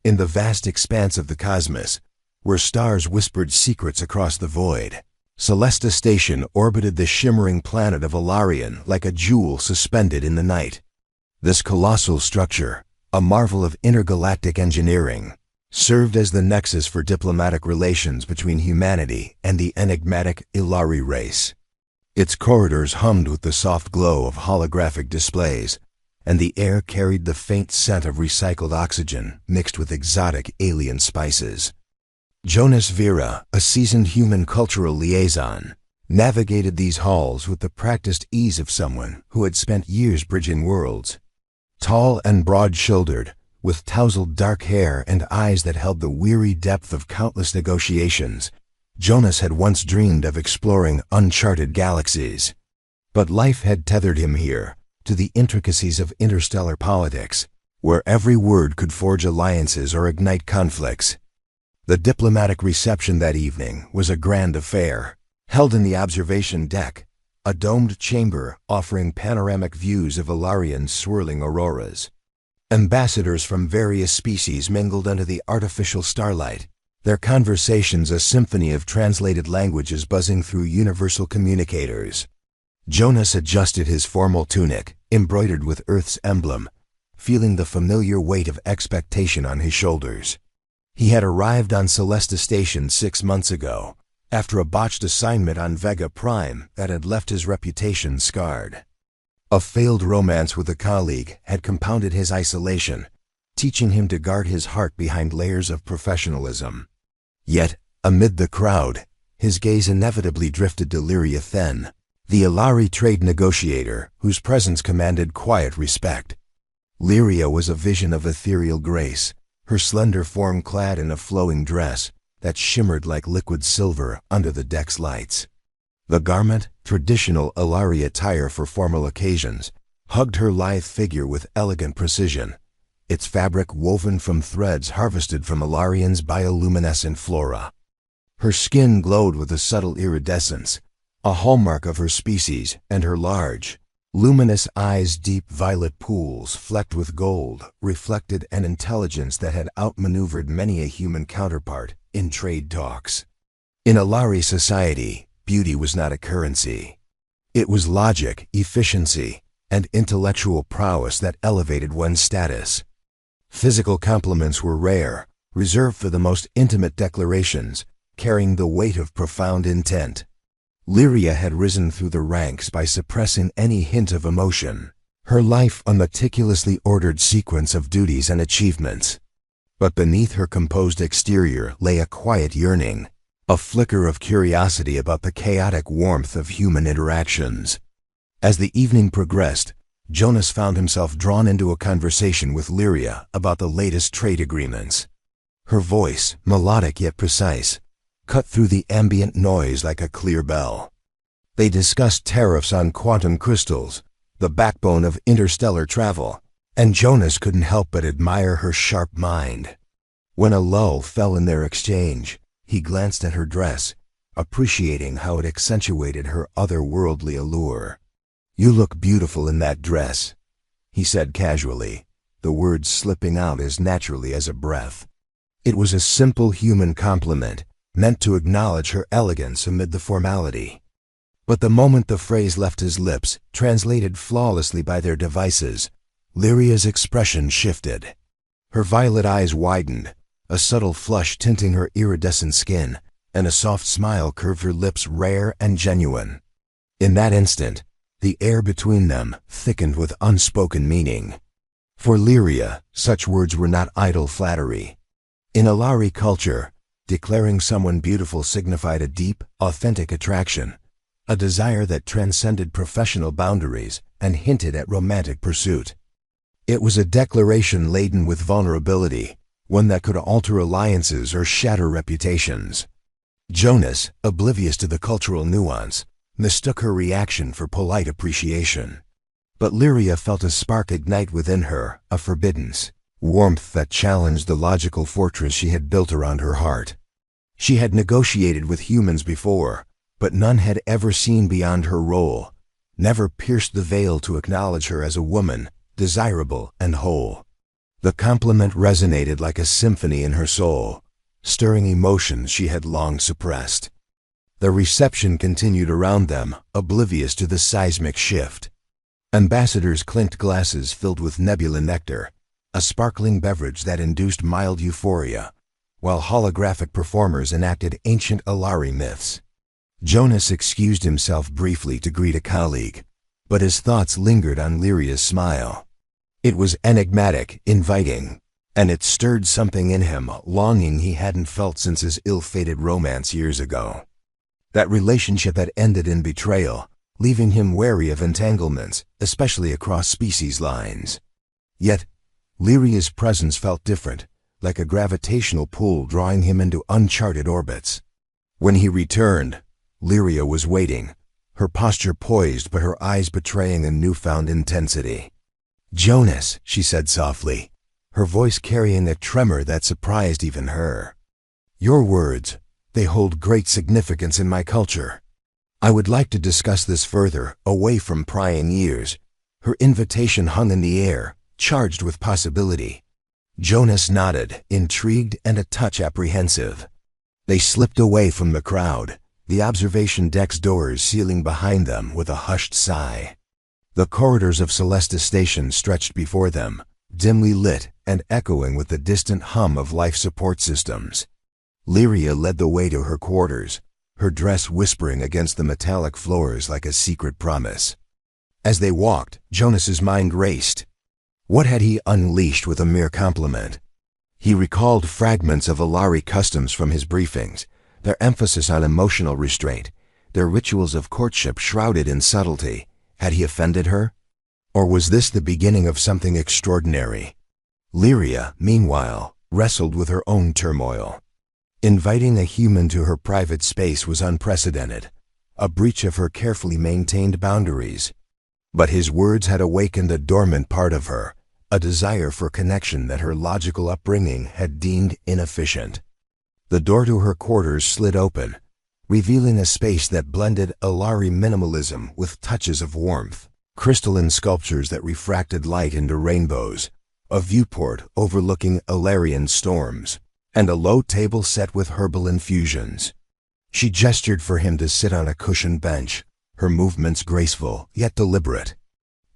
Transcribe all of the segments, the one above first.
In the vast expanse of the cosmos, where stars whispered secrets across the void, Celesta Station orbited the shimmering planet of Alarion like a jewel suspended in the night. This colossal structure, a marvel of intergalactic engineering, served as the nexus for diplomatic relations between humanity and the enigmatic Ilari race. Its corridors hummed with the soft glow of holographic displays, and the air carried the faint scent of recycled oxygen mixed with exotic alien spices. Jonas Vera, a seasoned human cultural liaison, navigated these halls with the practiced ease of someone who had spent years bridging worlds. Tall and broad-shouldered, with tousled dark hair and eyes that held the weary depth of countless negotiations, Jonas had once dreamed of exploring uncharted galaxies. But life had tethered him here, to the intricacies of interstellar politics, where every word could forge alliances or ignite conflicts. The diplomatic reception that evening was a grand affair, held in the observation deck, a domed chamber offering panoramic views of Alarion's swirling auroras. Ambassadors from various species mingled under the artificial starlight, their conversations a symphony of translated languages buzzing through universal communicators. Jonas adjusted his formal tunic, embroidered with Earth's emblem, feeling the familiar weight of expectation on his shoulders. He had arrived on Celesta Station 6 months ago, after a botched assignment on Vega Prime that had left his reputation scarred. A failed romance with a colleague had compounded his isolation, teaching him to guard his heart behind layers of professionalism. Yet, amid the crowd, his gaze inevitably drifted to Lyria Then, the Ilari trade negotiator whose presence commanded quiet respect. Lyria was a vision of ethereal grace, her slender form clad in a flowing dress that shimmered like liquid silver under the deck's lights. The garment, traditional Ilari attire for formal occasions, hugged her lithe figure with elegant precision, its fabric woven from threads harvested from Alarion's bioluminescent flora. Her skin glowed with a subtle iridescence, a hallmark of her species, and her large, luminous eyes, deep violet pools flecked with gold, reflected an intelligence that had outmaneuvered many a human counterpart in trade talks. In Ilari society, beauty was not a currency. It was logic, efficiency, and intellectual prowess that elevated one's status. Physical compliments were rare, reserved for the most intimate declarations, carrying the weight of profound intent. Lyria had risen through the ranks by suppressing any hint of emotion, her life a meticulously ordered sequence of duties and achievements. But beneath her composed exterior lay a quiet yearning, a flicker of curiosity about the chaotic warmth of human interactions. As the evening progressed, Jonas found himself drawn into a conversation with Lyria about the latest trade agreements. Her voice, melodic yet precise, cut through the ambient noise like a clear bell. They discussed tariffs on quantum crystals, the backbone of interstellar travel, and Jonas couldn't help but admire her sharp mind. When a lull fell in their exchange, he glanced at her dress, appreciating how it accentuated her otherworldly allure. "You look beautiful in that dress," he said casually, the words slipping out as naturally as a breath. It was a simple human compliment, meant to acknowledge her elegance amid the formality. But the moment the phrase left his lips, translated flawlessly by their devices, Lyria's expression shifted. Her violet eyes widened, a subtle flush tinting her iridescent skin, and a soft smile curved her lips, rare and genuine. In that instant, the air between them thickened with unspoken meaning. For Lyria, such words were not idle flattery. In Ilari culture, declaring someone beautiful signified a deep, authentic attraction, a desire that transcended professional boundaries and hinted at romantic pursuit. It was a declaration laden with vulnerability, one that could alter alliances or shatter reputations. Jonas, oblivious to the cultural nuance, mistook her reaction for polite appreciation. But Lyria felt a spark ignite within her, a forbiddance, warmth that challenged the logical fortress she had built around her heart. She had negotiated with humans before, but none had ever seen beyond her role, never pierced the veil to acknowledge her as a woman, desirable and whole. The compliment resonated like a symphony in her soul, stirring emotions she had long suppressed. The reception continued around them, oblivious to the seismic shift. Ambassadors clinked glasses filled with nebula nectar, a sparkling beverage that induced mild euphoria, while holographic performers enacted ancient Alari myths. Jonas excused himself briefly to greet a colleague, but his thoughts lingered on Lyria's smile. It was enigmatic, inviting, and it stirred something in him, longing he hadn't felt since his ill-fated romance years ago. That relationship had ended in betrayal, leaving him wary of entanglements, especially across species lines. Yet, Lyria's presence felt different, like a gravitational pull drawing him into uncharted orbits. When he returned, Lyria was waiting, her posture poised but her eyes betraying a newfound intensity. "Jonas," she said softly, her voice carrying a tremor that surprised even her. "Your words, they hold great significance in my culture. I would like to discuss this further, away from prying ears." Her invitation hung in the air, charged with possibility. Jonas nodded, intrigued and a touch apprehensive. They slipped away from the crowd, the observation deck's doors sealing behind them with a hushed sigh. The corridors of Celesta Station stretched before them, dimly lit and echoing with the distant hum of life support systems. Lyria led the way to her quarters, her dress whispering against the metallic floors like a secret promise. As they walked, Jonas's mind raced. What had he unleashed with a mere compliment? He recalled fragments of Alari customs from his briefings, their emphasis on emotional restraint, their rituals of courtship shrouded in subtlety. Had he offended her? Or was this the beginning of something extraordinary? Lyria, meanwhile, wrestled with her own turmoil. Inviting a human to her private space was unprecedented, a breach of her carefully maintained boundaries. But his words had awakened a dormant part of her, a desire for connection that her logical upbringing had deemed inefficient. The door to her quarters slid open, revealing a space that blended Alari minimalism with touches of warmth, crystalline sculptures that refracted light into rainbows, a viewport overlooking Alarian storms, and a low table set with herbal infusions. She gestured for him to sit on a cushioned bench, her movements graceful yet deliberate.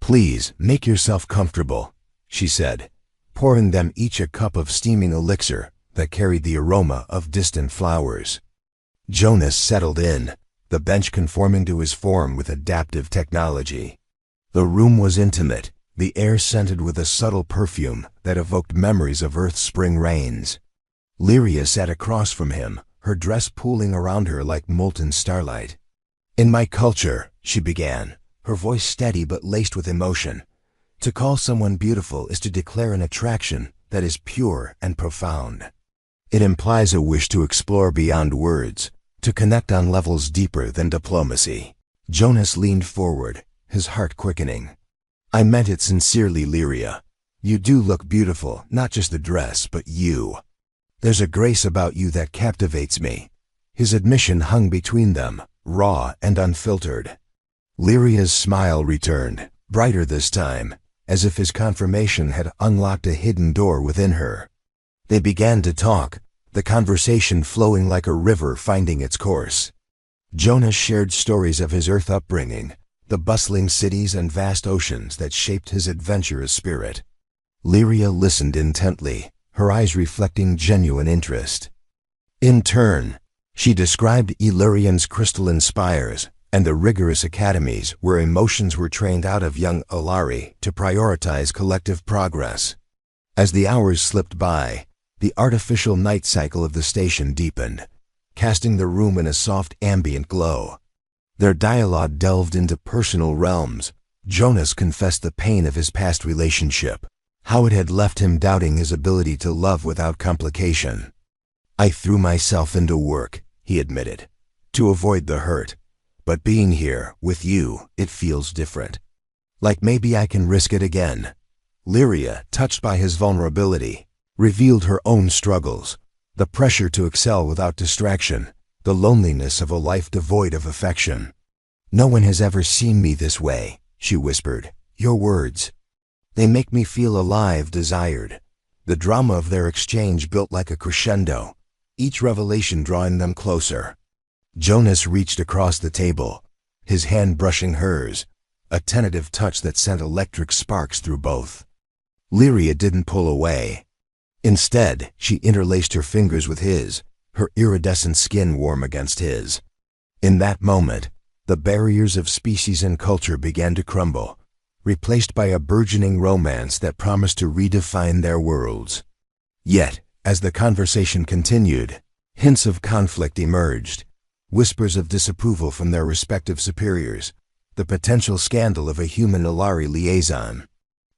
"Please, make yourself comfortable," she said, pouring them each a cup of steaming elixir that carried the aroma of distant flowers. Jonas settled in, the bench conforming to his form with adaptive technology. The room was intimate, the air scented with a subtle perfume that evoked memories of Earth's spring rains. Lyria sat across from him, her dress pooling around her like molten starlight. "In my culture," she began, her voice steady but laced with emotion, "to call someone beautiful is to declare an attraction that is pure and profound. It implies a wish to explore beyond words, to connect on levels deeper than diplomacy." Jonas leaned forward, his heart quickening. "I meant it sincerely, Lyria. You do look beautiful, not just the dress, but you. There's a grace about you that captivates me." His admission hung between them, raw and unfiltered. Lyria's smile returned, brighter this time, as if his confirmation had unlocked a hidden door within her. They began to talk, the conversation flowing like a river finding its course. Jonas shared stories of his Earth upbringing, the bustling cities and vast oceans that shaped his adventurous spirit. Lyria listened intently, her eyes reflecting genuine interest. In turn, she described Illyrian's crystalline spires and the rigorous academies where emotions were trained out of young Alari to prioritize collective progress. As the hours slipped by, the artificial night cycle of the station deepened, casting the room in a soft ambient glow. Their dialogue delved into personal realms. Jonas confessed the pain of his past relationship, how it had left him doubting his ability to love without complication. "I threw myself into work," he admitted, "to avoid the hurt. But being here, with you, it feels different. Like maybe I can risk it again." Lyria, touched by his vulnerability, revealed her own struggles, the pressure to excel without distraction, the loneliness of a life devoid of affection. "No one has ever seen me this way," she whispered. "Your words, they make me feel alive, desired. The drama of their exchange built like a crescendo, each revelation drawing them closer. Jonas reached across the table, his hand brushing hers, a tentative touch that sent electric sparks through both. Lyria didn't pull away. Instead, she interlaced her fingers with his, her iridescent skin warm against his. In that moment, the barriers of species and culture began to crumble, replaced by a burgeoning romance that promised to redefine their worlds. Yet, as the conversation continued, hints of conflict emerged, whispers of disapproval from their respective superiors, the potential scandal of a human-Ilari liaison.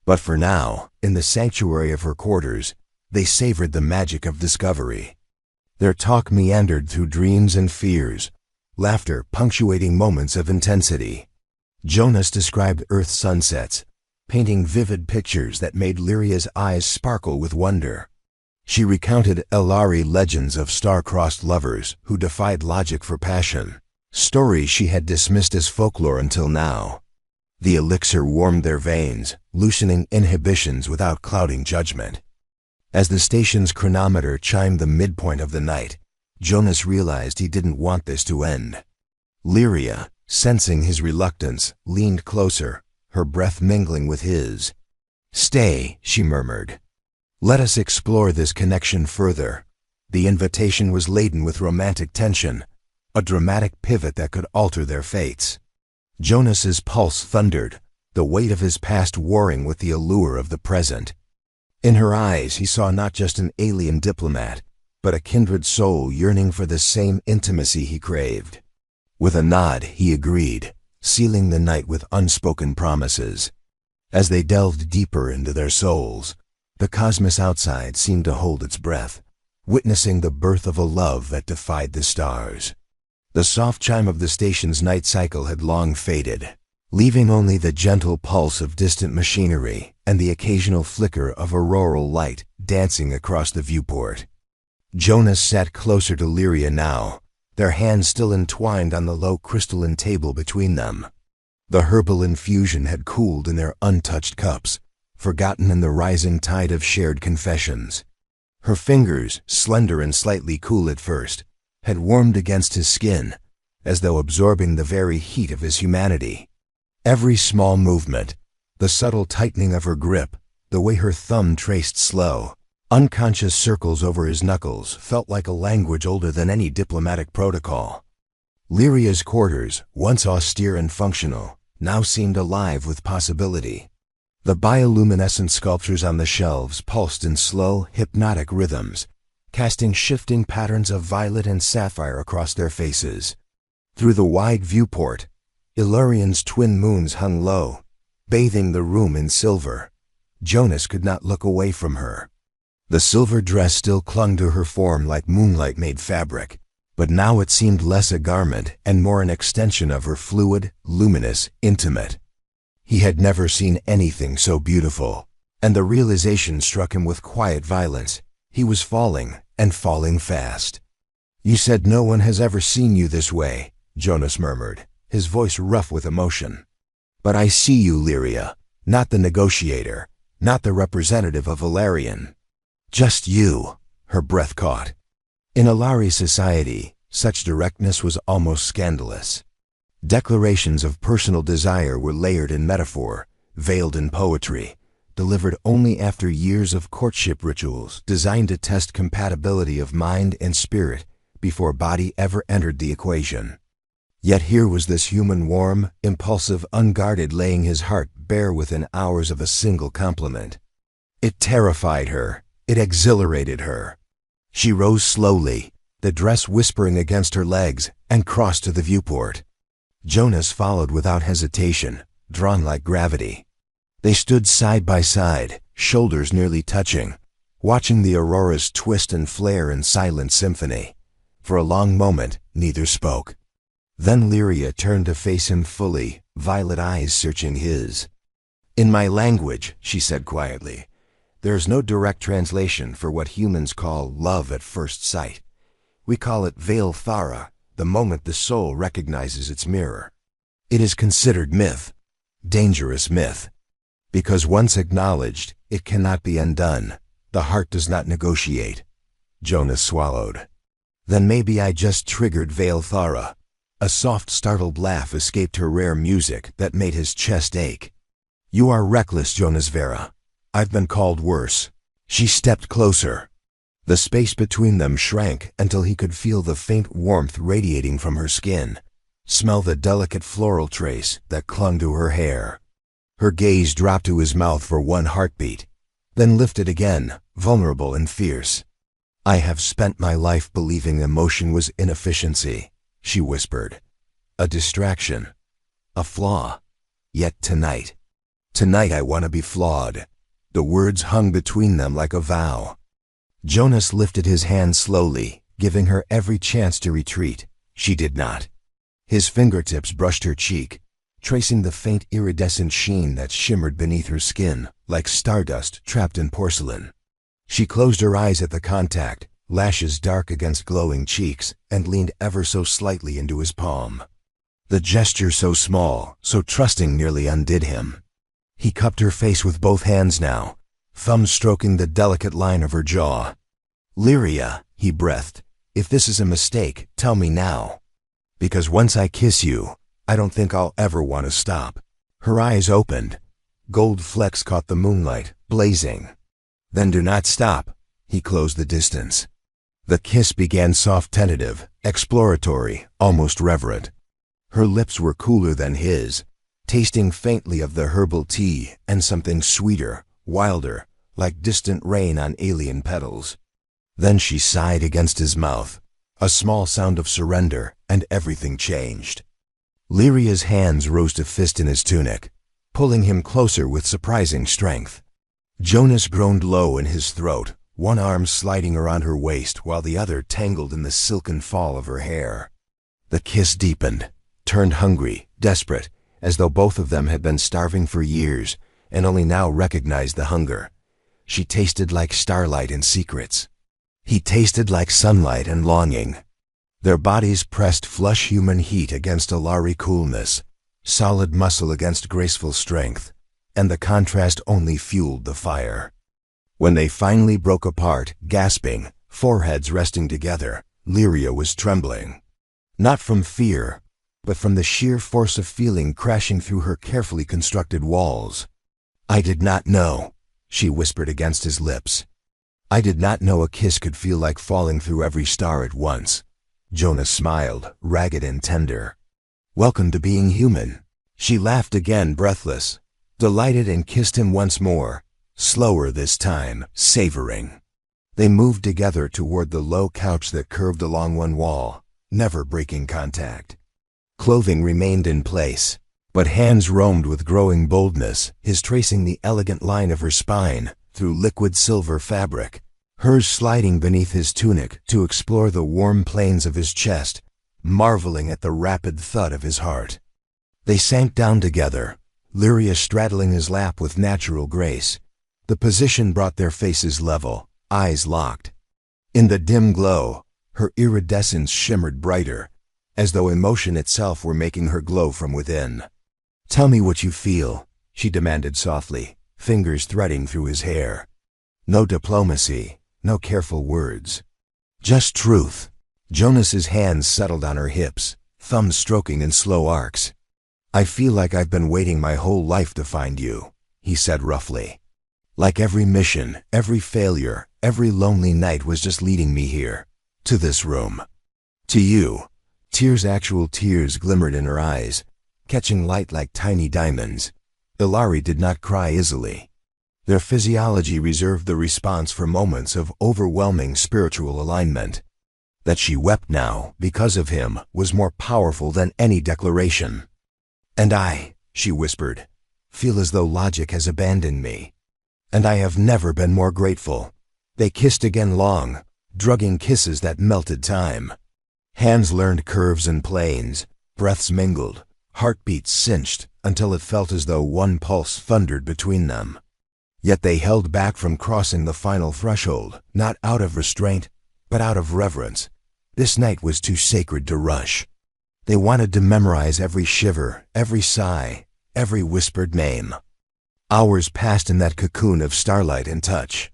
But for now, in the sanctuary of her quarters, they savored the magic of discovery. Their talk meandered through dreams and fears, laughter punctuating moments of intensity. Jonas described Earth's sunsets, painting vivid pictures that made Lyria's eyes sparkle with wonder. She recounted Ilari legends of star-crossed lovers who defied logic for passion, stories she had dismissed as folklore until now. The elixir warmed their veins, loosening inhibitions without clouding judgment. As the station's chronometer chimed the midpoint of the night, Jonas realized he didn't want this to end. Lyria, sensing his reluctance, leaned closer, her breath mingling with his. "Stay," she murmured. "Let us explore this connection further." The invitation was laden with romantic tension, a dramatic pivot that could alter their fates. Jonas's pulse thundered, the weight of his past warring with the allure of the present. In her eyes he saw not just an alien diplomat, but a kindred soul yearning for the same intimacy he craved. With a nod, he agreed, sealing the night with unspoken promises. As they delved deeper into their souls, the cosmos outside seemed to hold its breath, witnessing the birth of a love that defied the stars. The soft chime of the station's night cycle had long faded, leaving only the gentle pulse of distant machinery and the occasional flicker of auroral light dancing across the viewport. Jonas sat closer to Lyria now, their hands still entwined on the low crystalline table between them. The herbal infusion had cooled in their untouched cups, forgotten in the rising tide of shared confessions. Her fingers, slender and slightly cool at first, had warmed against his skin, as though absorbing the very heat of his humanity. Every small movement, the subtle tightening of her grip, the way her thumb traced slow, unconscious circles over his knuckles, felt like a language older than any diplomatic protocol. Lyria's quarters, once austere and functional, now seemed alive with possibility. The bioluminescent sculptures on the shelves pulsed in slow, hypnotic rhythms, casting shifting patterns of violet and sapphire across their faces. Through the wide viewport, Ilarian's twin moons hung low, bathing the room in silver. Jonas could not look away from her. The silver dress still clung to her form like moonlight-made fabric, but now it seemed less a garment and more an extension of her fluid, luminous, intimate. He had never seen anything so beautiful, and the realization struck him with quiet violence. He was falling, and falling fast. "You said no one has ever seen you this way," Jonas murmured, his voice rough with emotion. "But I see you, Lyria, not the negotiator, not the representative of Valerian. Just you," her breath caught. In Ilari society, such directness was almost scandalous. Declarations of personal desire were layered in metaphor, veiled in poetry, delivered only after years of courtship rituals designed to test compatibility of mind and spirit before body ever entered the equation. Yet here was this human warm, impulsive, unguarded, laying his heart bare within hours of a single compliment. It terrified her. It exhilarated her. She rose slowly, the dress whispering against her legs, and crossed to the viewport. Jonas followed without hesitation, drawn like gravity. They stood side by side, shoulders nearly touching, watching the auroras twist and flare in silent symphony. For a long moment, neither spoke. Then Lyria turned to face him fully, violet eyes searching his. "In my language," she said quietly, "there is no direct translation for what humans call love at first sight. We call it veil thara, the moment the soul recognizes its mirror. It is considered myth, dangerous myth. Because once acknowledged, it cannot be undone, The heart does not negotiate. Jonas swallowed. Then maybe I just triggered Veil Thara. A soft, startled laugh escaped her rare music that made his chest ache. You are reckless, Jonas Vera. I've been called worse. She stepped closer. The space between them shrank until he could feel the faint warmth radiating from her skin, smell the delicate floral trace that clung to her hair. Her gaze dropped to his mouth for one heartbeat, then lifted again, vulnerable and fierce. I have spent my life believing emotion was inefficiency, she whispered. A distraction. A flaw. Yet tonight I want to be flawed. The words hung between them like a vow. Jonas lifted his hand slowly, giving her every chance to retreat. She did not. His fingertips brushed her cheek, tracing the faint iridescent sheen that shimmered beneath her skin, like stardust trapped in porcelain. She closed her eyes at the contact, lashes dark against glowing cheeks, and leaned ever so slightly into his palm. The gesture, so small, so trusting, nearly undid him. He cupped her face with both hands now, thumbs stroking the delicate line of her jaw. Lyria, he breathed, if this is a mistake, tell me now. Because once I kiss you, I don't think I'll ever want to stop. Her eyes opened. Gold flecks caught the moonlight, blazing. Then do not stop. He closed the distance. The kiss began soft, tentative, exploratory, almost reverent. Her lips were cooler than his, tasting faintly of the herbal tea and something sweeter, wilder, like distant rain on alien petals. Then she sighed against his mouth, a small sound of surrender, and everything changed. Lyria's hands rose to fist in his tunic, pulling him closer with surprising strength. Jonas groaned low in his throat, one arm sliding around her waist while the other tangled in the silken fall of her hair. The kiss deepened, turned hungry, desperate, as though both of them had been starving for years and only now recognized the hunger. She tasted like starlight and secrets. He tasted like sunlight and longing. Their bodies pressed flush human heat against Alari coolness, solid muscle against graceful strength, and the contrast only fueled the fire. When they finally broke apart, gasping, foreheads resting together, Lyria was trembling. Not from fear, but from the sheer force of feeling crashing through her carefully constructed walls. I did not know, she whispered against his lips. I did not know a kiss could feel like falling through every star at once. Jonas smiled, ragged and tender. Welcome to being human. She laughed again, breathless, delighted, and kissed him once more, slower this time, savoring. They moved together toward the low couch that curved along one wall, never breaking contact. Clothing remained in place, but hands roamed with growing boldness, his tracing the elegant line of her spine through liquid silver fabric, hers sliding beneath his tunic to explore the warm plains of his chest, marveling at the rapid thud of his heart. They sank down together, Lyria straddling his lap with natural grace. The position brought their faces level, eyes locked. In the dim glow, her iridescence shimmered brighter, as though emotion itself were making her glow from within. Tell me what you feel, she demanded softly, fingers threading through his hair. No diplomacy, no careful words. Just truth. Jonas's hands settled on her hips, thumbs stroking in slow arcs. I feel like I've been waiting my whole life to find you, he said roughly. Like every mission, every failure, every lonely night was just leading me here, to this room. To you. Actual tears glimmered in her eyes, catching light like tiny diamonds. Ilari did not cry easily. Their physiology reserved the response for moments of overwhelming spiritual alignment. That she wept now, because of him, was more powerful than any declaration. And I, she whispered, feel as though logic has abandoned me. And I have never been more grateful. They kissed again, long, drugging kisses that melted time. Hands learned curves and planes, breaths mingled, heartbeats cinched until it felt as though one pulse thundered between them. Yet they held back from crossing the final threshold, not out of restraint, but out of reverence. This night was too sacred to rush. They wanted to memorize every shiver, every sigh, every whispered name. Hours passed in that cocoon of starlight and touch.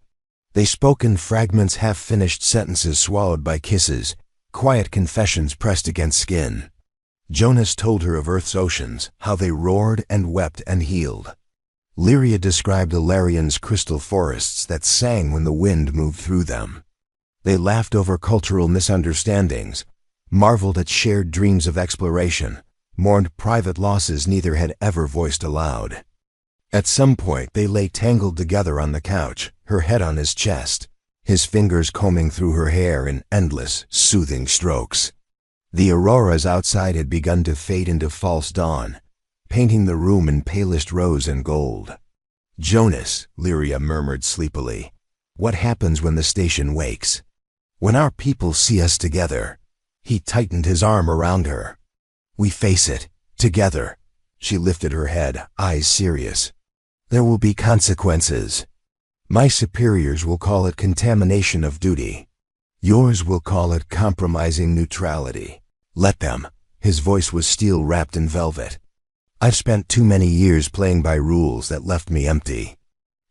They spoke in fragments, half-finished sentences swallowed by kisses, quiet confessions pressed against skin. Jonas told her of Earth's oceans, how they roared and wept and healed. Lyria described Alarion's crystal forests that sang when the wind moved through them. They laughed over cultural misunderstandings, marveled at shared dreams of exploration, mourned private losses neither had ever voiced aloud. At some point they lay tangled together on the couch, her head on his chest, his fingers combing through her hair in endless, soothing strokes. The auroras outside had begun to fade into false dawn, painting the room in palest rose and gold. "Jonas," Lyria murmured sleepily, "what happens when the station wakes? When our people see us together?" He tightened his arm around her. "We face it, together." She lifted her head, eyes serious. "There will be consequences. My superiors will call it contamination of duty. Yours will call it compromising neutrality. Let them." His voice was steel wrapped in velvet. "I've spent too many years playing by rules that left me empty.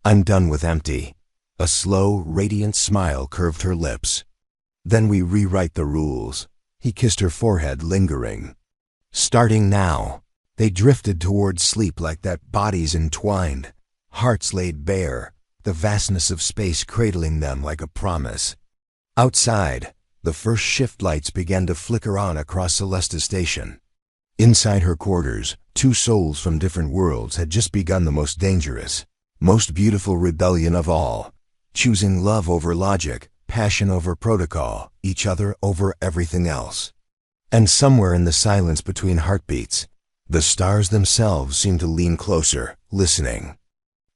I'm done with empty." A slow, radiant smile curved her lips. "Then we rewrite the rules." He kissed her forehead, lingering. "Starting now." They drifted toward sleep like that, bodies entwined, hearts laid bare, the vastness of space cradling them like a promise. Outside, the first shift lights began to flicker on across Celesta Station. Inside her quarters, two souls from different worlds had just begun the most dangerous, most beautiful rebellion of all, choosing love over logic, passion over protocol, each other over everything else. And somewhere in the silence between heartbeats, the stars themselves seemed to lean closer, listening.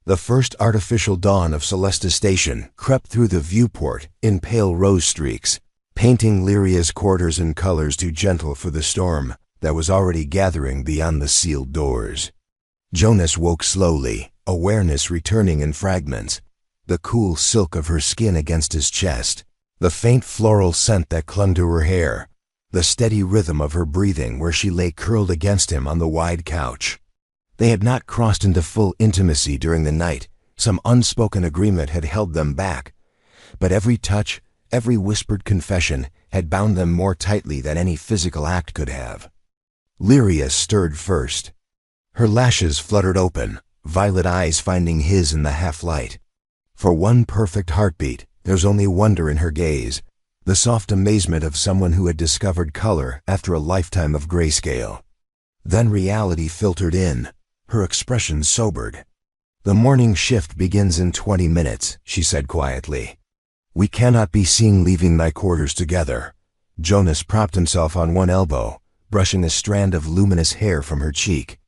The first artificial dawn of Celesta Station crept through the viewport in pale rose streaks, painting Lyria's quarters in colors too gentle for the storm that was already gathering beyond the sealed doors. Jonas woke slowly, awareness returning in fragments, the cool silk of her skin against his chest, the faint floral scent that clung to her hair, the steady rhythm of her breathing where she lay curled against him on the wide couch. They had not crossed into full intimacy during the night. Some unspoken agreement had held them back, but every touch, every whispered confession had bound them more tightly than any physical act could have. Lyria stirred first. Her lashes fluttered open, violet eyes finding his in the half-light. For one perfect heartbeat, there's only wonder in her gaze, the soft amazement of someone who had discovered color after a lifetime of grayscale. Then reality filtered in, her expression sobered. "The morning shift begins in 20 minutes, she said quietly. "We cannot be seen leaving my quarters together." Jonas propped himself on one elbow, brushing a strand of luminous hair from her cheek.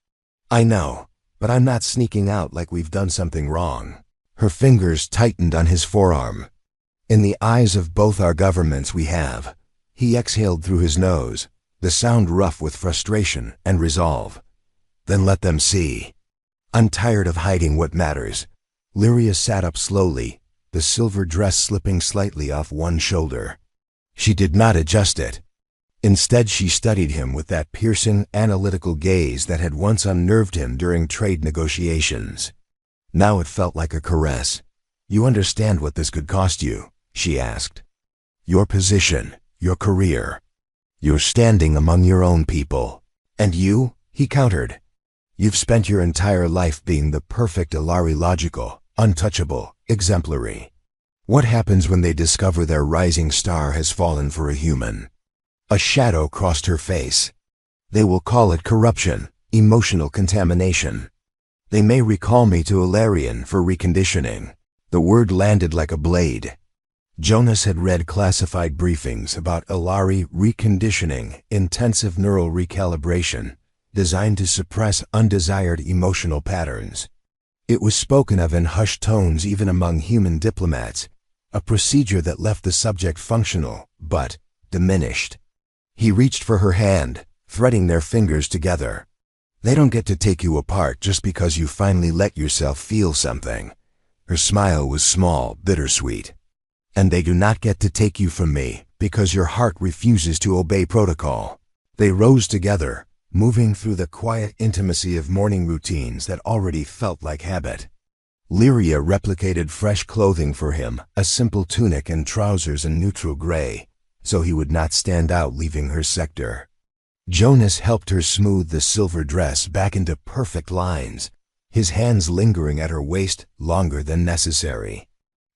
"I know, but I'm not sneaking out like we've done something wrong." Her fingers tightened on his forearm. "In the eyes of both our governments we have." He exhaled through his nose, the sound rough with frustration and resolve. "Then let them see. I'm tired of hiding what matters." Lyria sat up slowly, the silver dress slipping slightly off one shoulder. She did not adjust it. Instead, she studied him with that piercing, analytical gaze that had once unnerved him during trade negotiations. Now it felt like a caress. "You understand what this could cost you?" she asked. "Your position, your career. You're standing among your own people. And you?" he countered. "You've spent your entire life being the perfect Alari, logical, untouchable, exemplary. What happens when they discover their rising star has fallen for a human?" A shadow crossed her face. "They will call it corruption, emotional contamination. They may recall me to Alarion for reconditioning." The word landed like a blade. Jonas had read classified briefings about Alari reconditioning, intensive neural recalibration, designed to suppress undesired emotional patterns. It was spoken of in hushed tones even among human diplomats, a procedure that left the subject functional, but diminished. He reached for her hand, threading their fingers together. "They don't get to take you apart just because you finally let yourself feel something." Her smile was small, bittersweet. "And they do not get to take you from me because your heart refuses to obey protocol." They rose together, moving through the quiet intimacy of morning routines that already felt like habit. Lyria replicated fresh clothing for him, a simple tunic and trousers in neutral gray, so he would not stand out leaving her sector. Jonas helped her smooth the silver dress back into perfect lines, his hands lingering at her waist longer than necessary.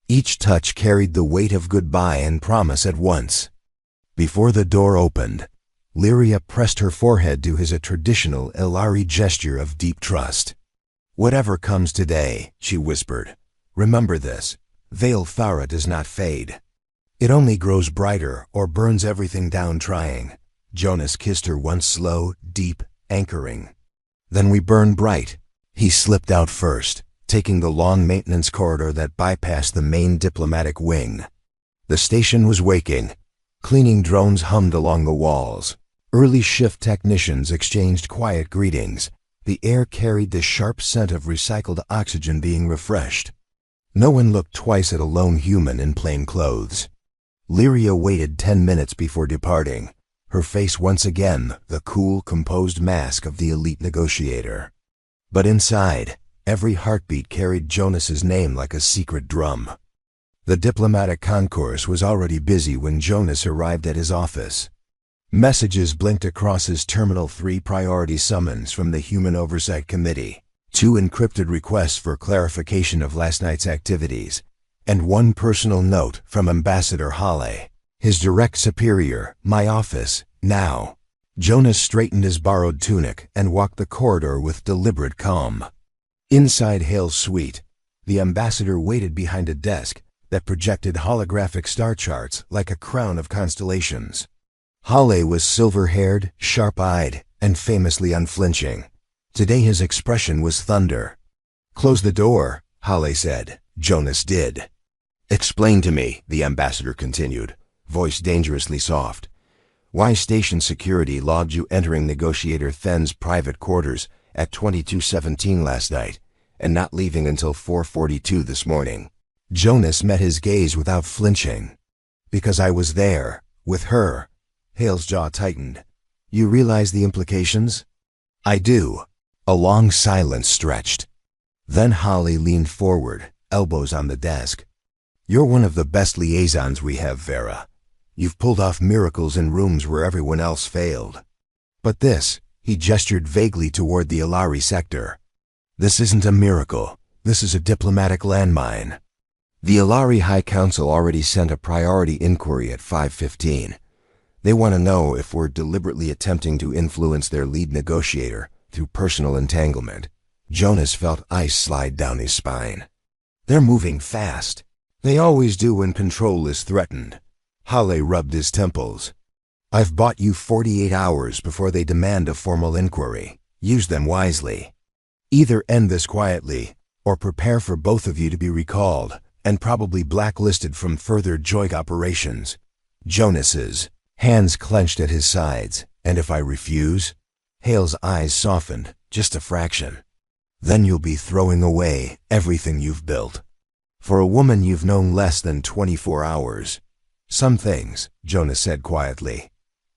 Each touch carried the weight of goodbye and promise at once. Before the door opened, Lyria pressed her forehead to his a traditional Ilari gesture of deep trust. "Whatever comes today," she whispered, "remember this, Veil Thara does not fade. It only grows brighter or burns everything down trying." Jonas kissed her once slow, deep, anchoring. "Then we burn bright." He slipped out first, taking the long maintenance corridor that bypassed the main diplomatic wing. The station was waking. Cleaning drones hummed along the walls. Early shift technicians exchanged quiet greetings. The air carried the sharp scent of recycled oxygen being refreshed. No one looked twice at a lone human in plain clothes. Lyria waited 10 minutes before departing, her face once again the cool, composed mask of the elite negotiator. But inside, every heartbeat carried Jonas's name like a secret drum. The diplomatic concourse was already busy when Jonas arrived at his office. Messages blinked across his Terminal 3 priority summons from the Human Oversight Committee, 2 encrypted requests for clarification of last night's activities, and 1 personal note from Ambassador Halle, his direct superior. "My office, now." Jonas straightened his borrowed tunic and walked the corridor with deliberate calm. Inside Hale's suite, the ambassador waited behind a desk that projected holographic star charts like a crown of constellations. Halle was silver-haired, sharp-eyed, and famously unflinching. Today his expression was thunder. "Close the door," Halle said. Jonas did. "Explain to me," the ambassador continued, voice dangerously soft, "why station security logged you entering negotiator Then's private quarters at 22:17 last night and not leaving until 4:42 this morning." Jonas met his gaze without flinching. "Because I was there, with her." Hale's jaw tightened. "You realize the implications?" "I do." A long silence stretched. Then Halle leaned forward, elbows on the desk. "You're one of the best liaisons we have, Vera. You've pulled off miracles in rooms where everyone else failed. But this," he gestured vaguely toward the Ilari sector, "this isn't a miracle. This is a diplomatic landmine." The Ilari High Council already sent a priority inquiry at 5:15. They want to know if we're deliberately attempting to influence their lead negotiator through personal entanglement. Jonas felt ice slide down his spine. "They're moving fast. They always do when control is threatened." Halle rubbed his temples. "I've bought you 48 hours before they demand a formal inquiry. Use them wisely. Either end this quietly, or prepare for both of you to be recalled and probably blacklisted from further joint operations." Jonas's hands clenched at his sides. "And if I refuse?" Hale's eyes softened, just a fraction. "Then you'll be throwing away everything you've built. For a woman you've known less than 24 hours. Some things," Jonas said quietly,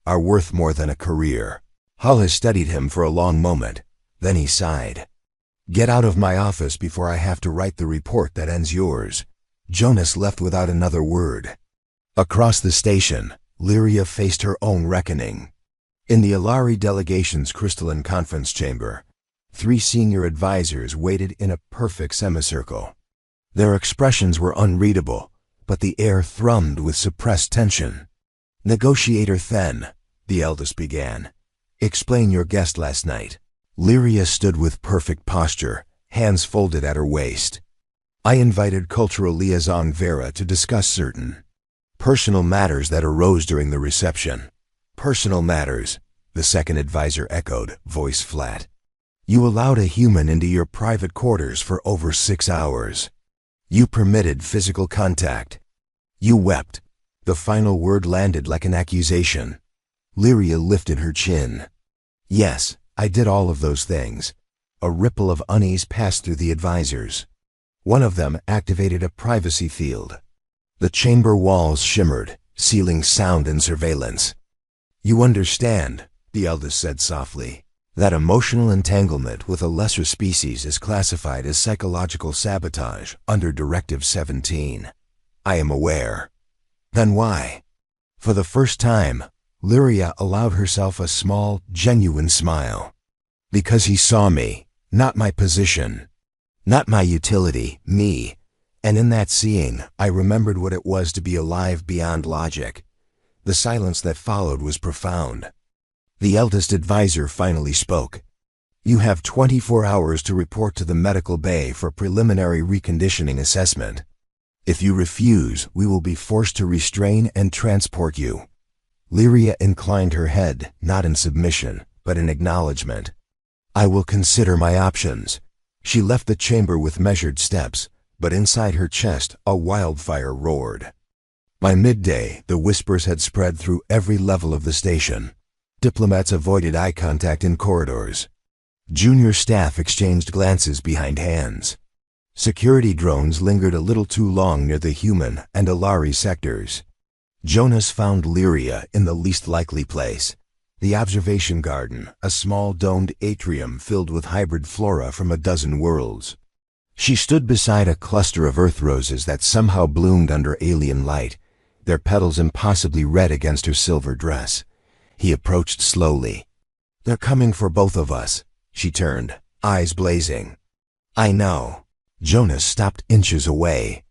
"are worth more than a career." Halle studied him for a long moment. Then he sighed. "Get out of my office before I have to write the report that ends yours." Jonas left without another word. Across the station, Lyria faced her own reckoning. In the Ilari delegation's crystalline conference chamber, 3 senior advisors waited in a perfect semicircle. Their expressions were unreadable, but the air thrummed with suppressed tension. "Negotiator Then," the eldest began, "explain your guest last night." Lyria stood with perfect posture, hands folded at her waist. "I invited cultural liaison Vera to discuss certain personal matters that arose during the reception." "Personal matters," the second advisor echoed, voice flat. "You allowed a human into your private quarters for over 6 hours. You permitted physical contact. You wept." The final word landed like an accusation. Lyria lifted her chin. "Yes, I did all of those things." A ripple of unease passed through the advisors. One of them activated a privacy field. The chamber walls shimmered, sealing sound and surveillance. "You understand," the eldest said softly, That emotional entanglement with a lesser species is classified as psychological sabotage under Directive 17. I am aware. Then why? For the first time, Lyria allowed herself a small, genuine smile. Because he saw me, not my position, not my utility, me. And in that seeing, I remembered what it was to be alive beyond logic. The silence that followed was profound. The eldest advisor finally spoke. You have 24 hours to report to the medical bay for preliminary reconditioning assessment. If you refuse, we will be forced to restrain and transport you. Lyria inclined her head, not in submission, but in acknowledgement. I will consider my options. She left the chamber with measured steps, but inside her chest a wildfire roared. By midday, the whispers had spread through every level of the station. Diplomats avoided eye contact in corridors. Junior staff exchanged glances behind hands. Security drones lingered a little too long near the human and Alari sectors. Jonas found Lyria in the least likely place. The observation garden, a small domed atrium filled with hybrid flora from a dozen worlds. She stood beside a cluster of earth roses that somehow bloomed under alien light, their petals impossibly red against her silver dress. He approached slowly. They're coming for both of us. She turned, eyes blazing. I know. Jonas stopped inches away.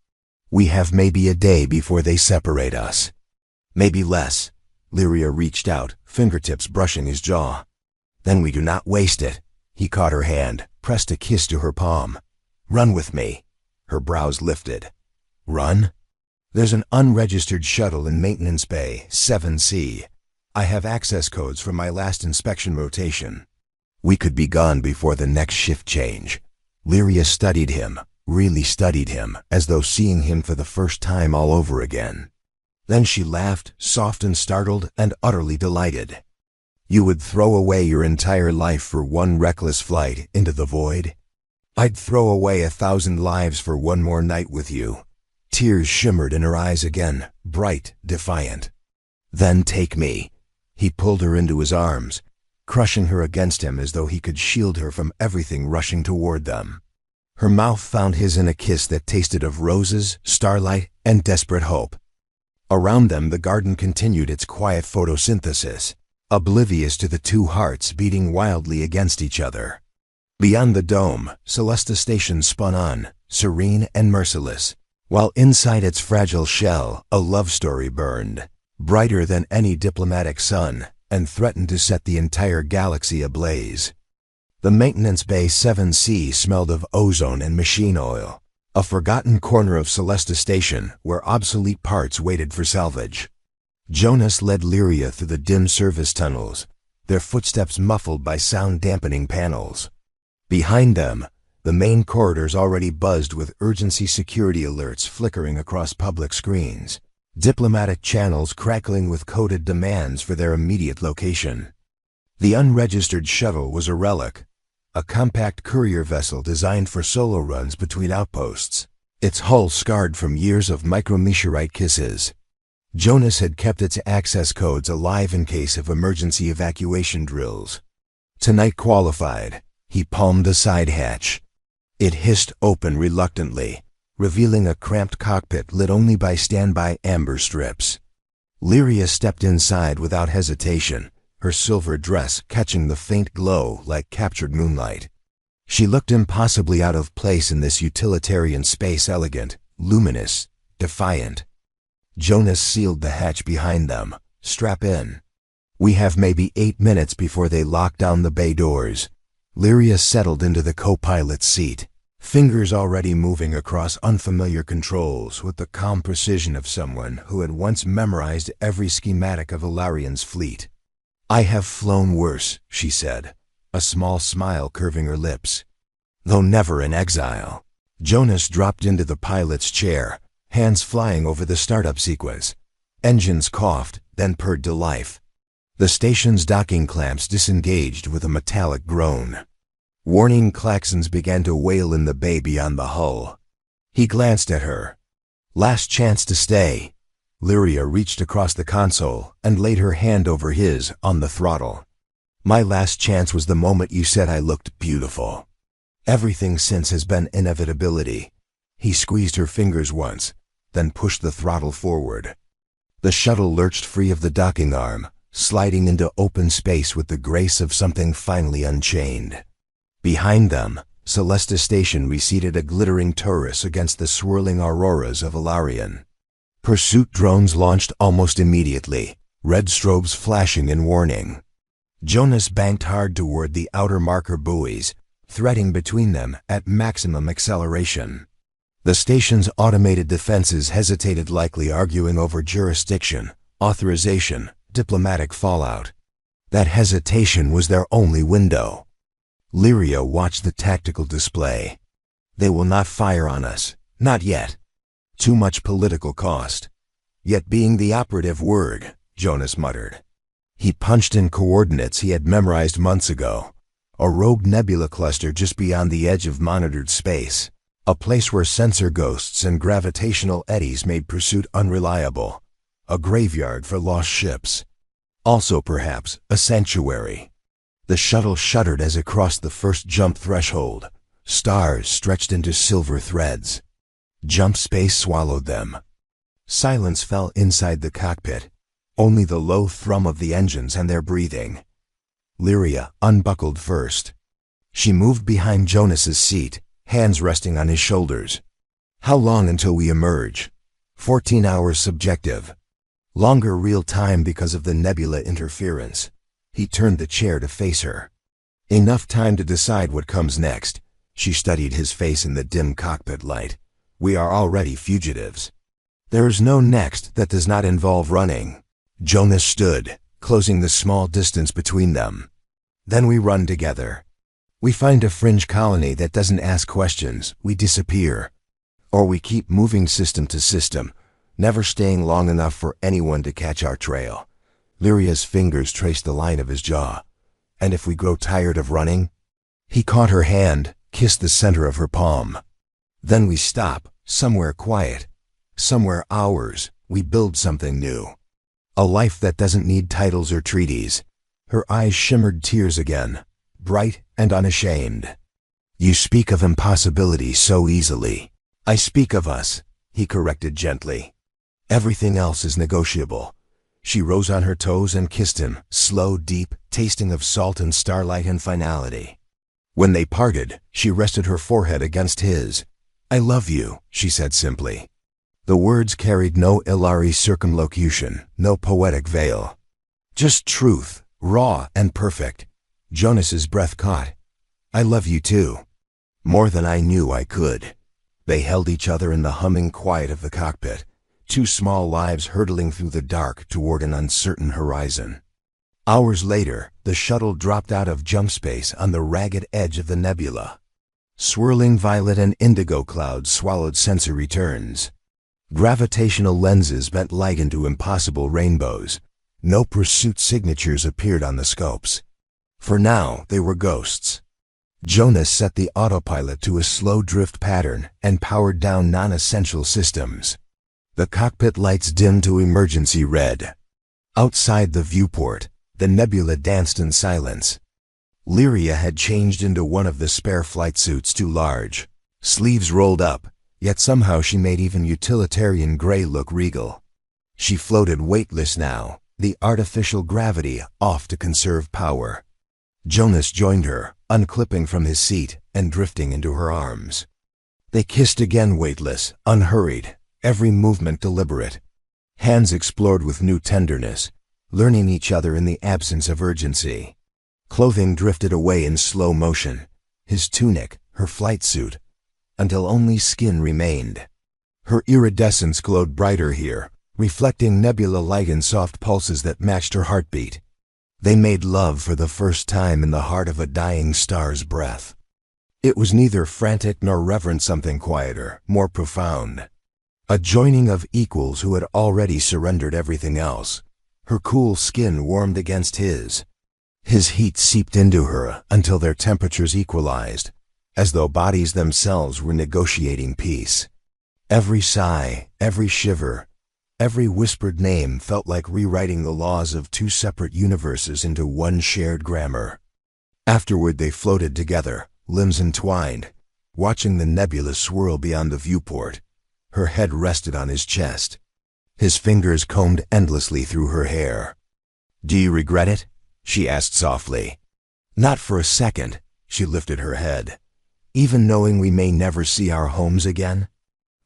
We have maybe a day before they separate us. Maybe less. Lyria reached out, fingertips brushing his jaw. Then we do not waste it. He caught her hand, pressed a kiss to her palm. Run with me. Her brows lifted. Run? There's an unregistered shuttle in Maintenance Bay, 7C. I have access codes from my last inspection rotation. We could be gone before the next shift change. Lyria studied him, really studied him, as though seeing him for the first time all over again. Then she laughed, soft and startled and utterly delighted. You would throw away your entire life for one reckless flight into the void? I'd throw away 1,000 lives for one more night with you. Tears shimmered in her eyes again, bright, defiant. Then take me. He pulled her into his arms, crushing her against him as though he could shield her from everything rushing toward them. Her mouth found his in a kiss that tasted of roses, starlight, and desperate hope. Around them the garden continued its quiet photosynthesis, oblivious to the two hearts beating wildly against each other. Beyond the dome, Celesta Station spun on, serene and merciless, while inside its fragile shell a love story burned, brighter than any diplomatic sun, and threatened to set the entire galaxy ablaze. The Maintenance Bay 7C smelled of ozone and machine oil, a forgotten corner of Celesta Station where obsolete parts waited for salvage. Jonas led Lyria through the dim service tunnels, their footsteps muffled by sound-dampening panels. Behind them, the main corridors already buzzed with urgency security alerts flickering across public screens, diplomatic channels crackling with coded demands for their immediate location. The unregistered shuttle was a relic, a compact courier vessel designed for solo runs between outposts, its hull scarred from years of micrometeorite kisses. Jonas had kept its access codes alive in case of emergency evacuation drills. Tonight qualified, he palmed a side hatch. It hissed open reluctantly, revealing a cramped cockpit lit only by standby amber strips. Lyria stepped inside without hesitation, her silver dress catching the faint glow like captured moonlight. She looked impossibly out of place in this utilitarian space, elegant, luminous, defiant. Jonas sealed the hatch behind them. Strap in. We have maybe 8 minutes before they lock down the bay doors. Lyria settled into the co-pilot's seat, fingers already moving across unfamiliar controls with the calm precision of someone who had once memorized every schematic of Ilarian's fleet. I have flown worse, she said, a small smile curving her lips. Though never in exile. Jonas dropped into the pilot's chair, hands flying over the startup sequence. Engines coughed, then purred to life. The station's docking clamps disengaged with a metallic groan. Warning klaxons began to wail in the bay beyond the hull. He glanced at her. Last chance to stay. Lyria reached across the console and laid her hand over his on the throttle. My last chance was the moment you said I looked beautiful. Everything since has been inevitability." He squeezed her fingers once, then pushed the throttle forward. The shuttle lurched free of the docking arm, sliding into open space with the grace of something finally unchained. Behind them, Celesta Station receded a glittering torus against the swirling auroras of Ilarion. Pursuit drones launched almost immediately, red strobes flashing in warning. Jonas banked hard toward the outer marker buoys, threading between them at maximum acceleration. The station's automated defenses hesitated, likely arguing over jurisdiction, authorization, diplomatic fallout. That hesitation was their only window. Lyria watched the tactical display. "They will not fire on us, not yet. Too much political cost." "Yet being the operative word," Jonas muttered. He punched in coordinates he had memorized months ago. A rogue nebula cluster just beyond the edge of monitored space. A place where sensor ghosts and gravitational eddies made pursuit unreliable. A graveyard for lost ships. Also, perhaps, a sanctuary. The shuttle shuddered as it crossed the first jump threshold. Stars stretched into silver threads. Jump space swallowed them. Silence fell inside the cockpit. Only the low thrum of the engines and their breathing. Lyria unbuckled first. She moved behind Jonas's seat, hands resting on his shoulders. "How long until we emerge?" 14 hours subjective. Longer real time because of the nebula interference. He turned the chair to face her. "Enough time to decide what comes next." She studied his face in the dim cockpit light. "We are already fugitives. There is no next that does not involve running." Jonas stood, closing the small distance between them. "Then we run together. We find a fringe colony that doesn't ask questions, we disappear. Or we keep moving system to system, never staying long enough for anyone to catch our trail." Lyria's fingers traced the line of his jaw. "And if we grow tired of running?" He caught her hand, kissed the center of her palm. "Then we stop, somewhere quiet. Somewhere ours, we build something new. A life that doesn't need titles or treaties." Her eyes shimmered tears again, bright and unashamed. "You speak of impossibility so easily." "I speak of us," he corrected gently. "Everything else is negotiable." She rose on her toes and kissed him, slow, deep, tasting of salt and starlight and finality. When they parted, she rested her forehead against his. "I love you," she said simply. The words carried no Ilari circumlocution, no poetic veil. Just truth, raw and perfect. Jonas's breath caught. "I love you too." More than I knew I could. They held each other in the humming quiet of the cockpit, two small lives hurtling through the dark toward an uncertain horizon. Hours later, the shuttle dropped out of jump space on the ragged edge of the nebula. Swirling violet and indigo clouds swallowed sensor returns. Gravitational lenses bent light into impossible rainbows. No pursuit signatures appeared on the scopes. For now, they were ghosts. Jonas set the autopilot to a slow drift pattern and powered down non-essential systems. The cockpit lights dimmed to emergency red. Outside the viewport, the nebula danced in silence. Lyria had changed into one of the spare flight suits, too large. Sleeves rolled up, yet somehow she made even utilitarian gray look regal. She floated weightless now, the artificial gravity off to conserve power. Jonas joined her, unclipping from his seat and drifting into her arms. They kissed again, weightless, unhurried, every movement deliberate. Hands explored with new tenderness, learning each other in the absence of urgency. Clothing drifted away in slow motion, his tunic, her flight suit, until only skin remained. Her iridescence glowed brighter here, reflecting nebula light in soft pulses that matched her heartbeat. They made love for the first time in the heart of a dying star's breath. It was neither frantic nor reverent, something quieter, more profound. A joining of equals who had already surrendered everything else. Her cool skin warmed against his. His heat seeped into her until their temperatures equalized, as though bodies themselves were negotiating peace. Every sigh, every shiver, Every whispered name felt like rewriting the laws of two separate universes into one shared grammar. Afterward they floated together, limbs entwined, watching the nebula swirl beyond the viewport. Her head rested on his chest. His fingers combed endlessly through her hair. "Do you regret it?" she asked softly. "Not for a second," she lifted her head. "Even knowing we may never see our homes again?"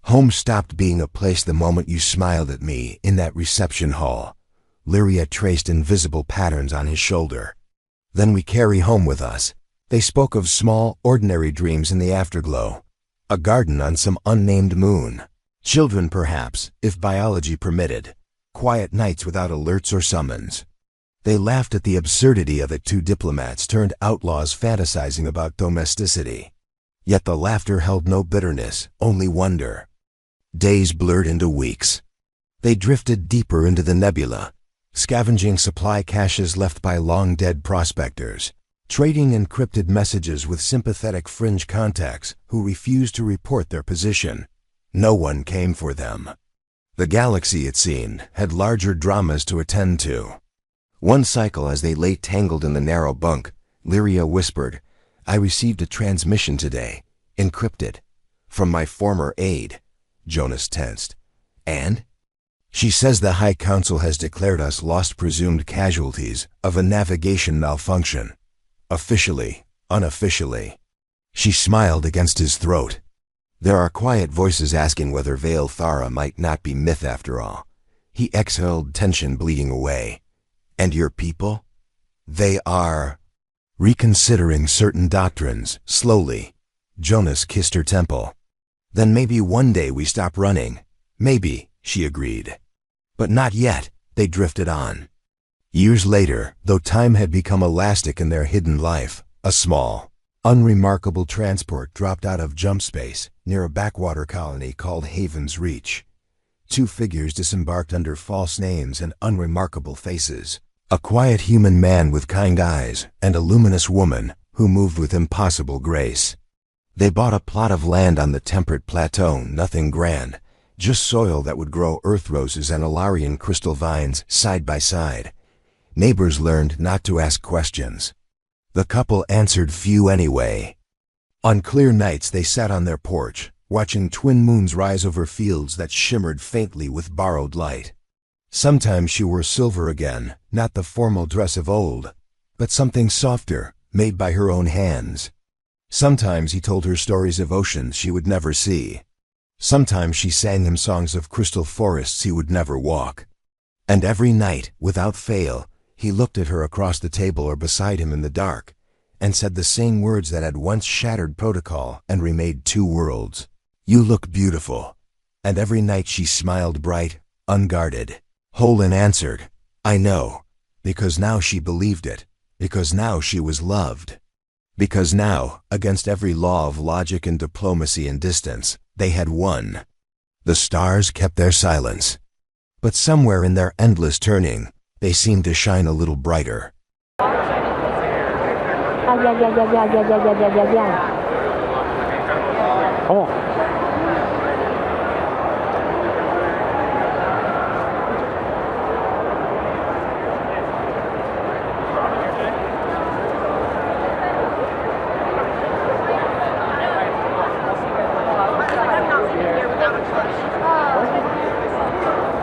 "Home stopped being a place the moment you smiled at me in that reception hall." Lyria traced invisible patterns on his shoulder. "Then we carry home with us." They spoke of small, ordinary dreams in the afterglow. A garden on some unnamed moon. Children, perhaps, if biology permitted. Quiet nights without alerts or summons. They laughed at the absurdity of it, two diplomats turned outlaws fantasizing about domesticity. Yet the laughter held no bitterness, only wonder. Days blurred into weeks. They drifted deeper into the nebula, scavenging supply caches left by long-dead prospectors, trading encrypted messages with sympathetic fringe contacts who refused to report their position. No one came for them. The galaxy, it seemed, had larger dramas to attend to. One cycle, as they lay tangled in the narrow bunk, Lyria whispered, "I received a transmission today, encrypted, from my former aide." Jonas tensed. "And?" "She says the High Council has declared us lost presumed casualties of a navigation malfunction. Officially, unofficially." She smiled against his throat. There are quiet voices asking whether Vale Thara might not be myth after all. He exhaled, tension bleeding away. "And your people? They are reconsidering certain doctrines, slowly." Jonas kissed her temple. "Then maybe one day we stop running." "Maybe," she agreed. "But not yet." They drifted on. Years later, though time had become elastic in their hidden life, a small, unremarkable transport dropped out of jump space near a backwater colony called Haven's Reach. Two figures disembarked under false names and unremarkable faces. A quiet human man with kind eyes and a luminous woman who moved with impossible grace. They bought a plot of land on the temperate plateau, nothing grand, just soil that would grow earth roses and Alarian crystal vines side by side. Neighbors learned not to ask questions. The couple answered few anyway. On clear nights they sat on their porch, watching twin moons rise over fields that shimmered faintly with borrowed light. Sometimes she wore silver again, not the formal dress of old, but something softer, made by her own hands. Sometimes he told her stories of oceans she would never see. Sometimes she sang him songs of crystal forests he would never walk. And every night, without fail, he looked at her across the table or beside him in the dark, and said the same words that had once shattered protocol and remade two worlds. "You look beautiful." And every night she smiled bright, unguarded. Holden answered, "I know," because now she believed it, because now she was loved. Because now, against every law of logic and diplomacy and distance, they had won. The stars kept their silence. But somewhere in their endless turning, they seemed to shine a little brighter. ¿Cómo?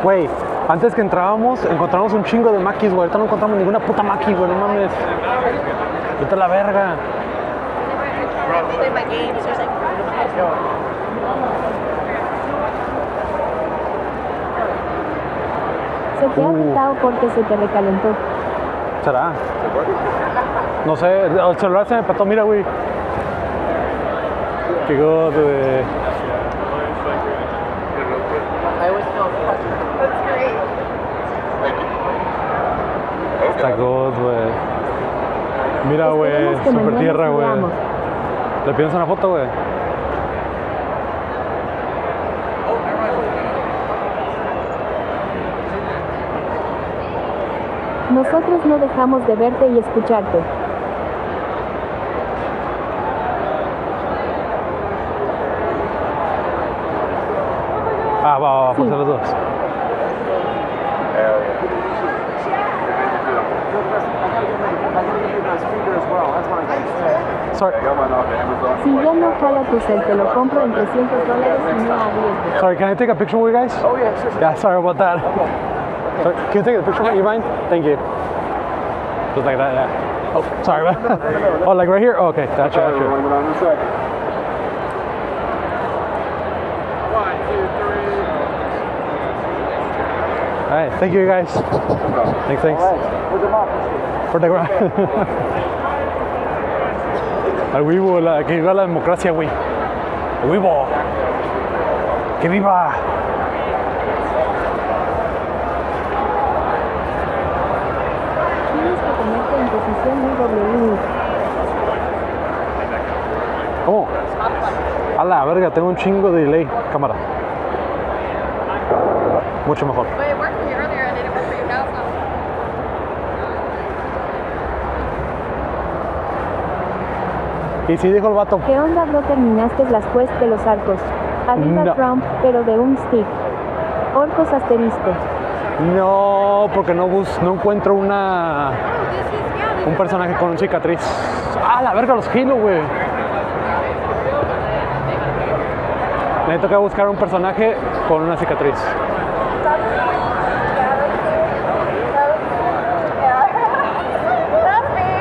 Güey, antes que entrábamos, encontramos un chingo de maquis, güey. Ahorita no encontramos ninguna puta maqui, güey, no mames. Vete a la verga. Se te ha agotado porque se te recalentó. ¿Será? No sé, el celular se me petó, mira, güey. Qué god, güey. Está god, güey. Mira, güey, super tierra, güey. ¿Le pides una foto, güey? Nosotros no dejamos de verte y escucharte. Va, Sí. pues los dos. Sorry. Si ya no jala tu cel, te lo compro en $300 y no arriesgues. Sorry, can I take a picture with you guys? Oh, yes. Yeah, sorry about that. Sorry, can you take a picture? You mind? Thank you. Just like that, yeah. Oh, sorry. Oh, like right here? Oh, okay, gotcha, gotcha. All right, thank you guys. Thanks. For the Al vivo, que viva la democracia, güey. Al vivo. Que viva. Tienes que ponerte en posición muy W. ¿Cómo? A la verga, tengo un chingo de delay. Cámara. Mucho mejor. But it worked for me earlier and it didn't work for you now, so. Y si dijo el vato, ¿Qué onda, bro? Terminaste las quests de los arcos. Arriba No. Trump, pero de un stick. Orcos asterisco. no, porque no encuentro un personaje con cicatriz. Ah, la verga, los Halo, güey. Necesito que buscar un personaje con una cicatriz.